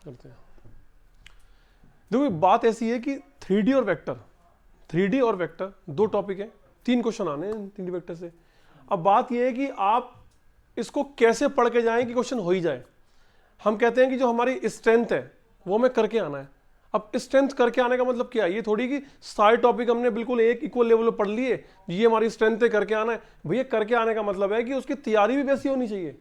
करते हैं। देखो बात ऐसी है कि 3D और वेक्टर, 3D और वेक्टर दो टॉपिक हैं, 3 क्वेश्चन आने हैं 3D वेक्टर से। अब बात यह है कि आप इसको कैसे पढ़ के जाएं कि क्वेश्चन हो ही जाए। हम कहते हैं कि जो हमारी स्ट्रेंथ है वो हमें करके आना है। अब स्ट्रेंथ करके आने का मतलब क्या है? ये थोड़ी कि सारे टॉपिक हमने बिल्कुल एक इक्वल लेवल पर पढ़ लिए, ये हमारी स्ट्रेंथ है करके आना है। भैया करके आने का मतलब है कि उसकी तैयारी भी वैसी होनी चाहिए।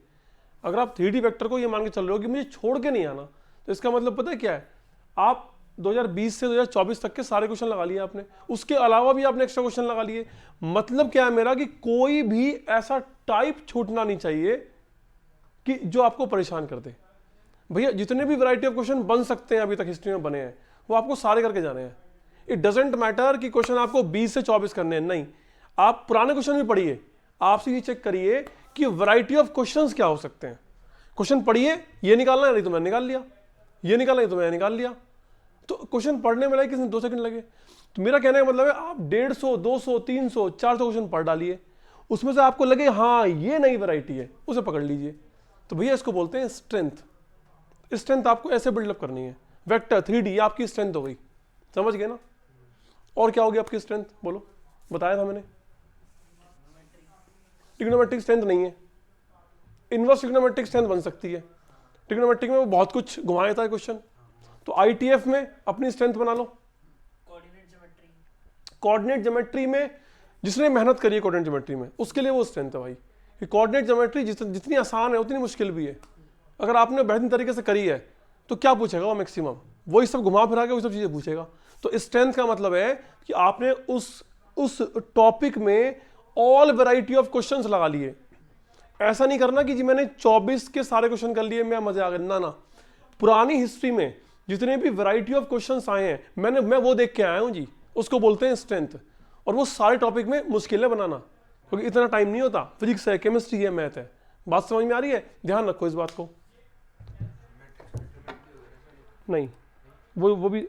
अगर आप 3D वेक्टर को ये मान के चल रहे हो कि मुझे छोड़ के नहीं आना, तो इसका मतलब पता है क्या है? आप 2020 से 2024 तक के सारे क्वेश्चन लगा लिए आपने, उसके अलावा भी आपने एक्स्ट्रा क्वेश्चन लगा लिए। मतलब क्या है मेरा कि कोई भी ऐसा टाइप छूटना नहीं चाहिए कि जो आपको परेशान कर दे। भैया जितने भी वैरायटी ऑफ क्वेश्चन बन सकते हैं अभी तक हिस्ट्री में बने हैं वो आपको सारे करके जाने हैं। इट डजेंट मैटर कि क्वेश्चन आपको 20 से 24 करने हैं, नहीं, आप पुराने क्वेश्चन भी पढ़िए, आपसे ये चेक करिए कि वैरायटी ऑफ क्वेश्चंस क्या हो सकते हैं। क्वेश्चन पढ़िए, ये निकालना है नहीं तो मैं निकाल लिया, ये निकालना है तो मैं निकाल लिया। तो क्वेश्चन पढ़ने में लगे किसी 2 सेकंड लगे। तो मेरा कहने का मतलब है आप 150, 200, 300, 400 क्वेश्चन पढ़ डालिए, उसमें से आपको लगे हाँ ये नई वैरायटी है, उसे पकड़ लीजिए। तो भैया इसको बोलते हैं स्ट्रेंथ। स्ट्रेंथ आपको ऐसे बिल्डअप करनी है। वेक्टर 3D आपकी स्ट्रेंथ हो गई, समझ गए ना? और क्या होगी आपकी स्ट्रेंथ? बोलो, बताया था मैंने। ट्रिग्नोमेट्रिक स्ट्रेंथ नहीं है, इनवर्स ट्रिग्नोमेट्रिक स्ट्रेंथ बन सकती है। ट्रिग्नोमेट्रिक में वो बहुत कुछ घुमा देता है क्वेश्चन। तो ITF में अपनी स्ट्रेंथ बना लो। कोऑर्डिनेट ज्योमेट्री में जिसने मेहनत करी है कोऑर्डिनेट ज्योमेट्री में, उसके लिए वो स्ट्रेंथ है भाई। कि कोऑर्डिनेट ज्योमेट्री जितनी आसान है उतनी मुश्किल भी है। अगर आपने बेहतरीन तरीके से करी है तो क्या पूछेगा वो? मैक्सिमम वही सब घुमा फिरा के वही सब चीजें पूछेगा। तो स्ट्रेंथ का मतलब है कि आपने उस टॉपिक में ऑल वैरायटी ऑफ क्वेश्चंस लगा लिए। ऐसा नहीं करना कि जी मैंने 24 के सारे क्वेश्चन कर लिए, मैं मजे आ गए, ना ना। पुरानी हिस्ट्री में जितने भी वैरायटी ऑफ क्वेश्चंस आए हैं मैं वो देख के आया हूं जी, उसको बोलते हैं स्ट्रेंथ। और वो सारे टॉपिक में मुश्किलें बनाना, क्योंकि इतना टाइम नहीं होता। फिजिक्स है, केमिस्ट्री है, मैथ है। बात समझ में आ रही है? ध्यान रखो इस बात को। नहीं, वो भी